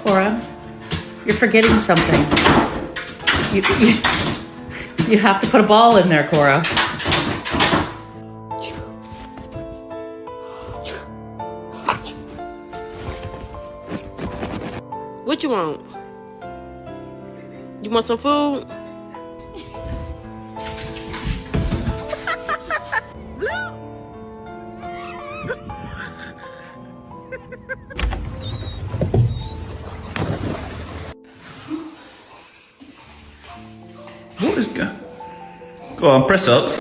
Cora. You're forgetting something. You have to put a ball in there, Cora. What you want? You want some food? What is go? Go on, press ups.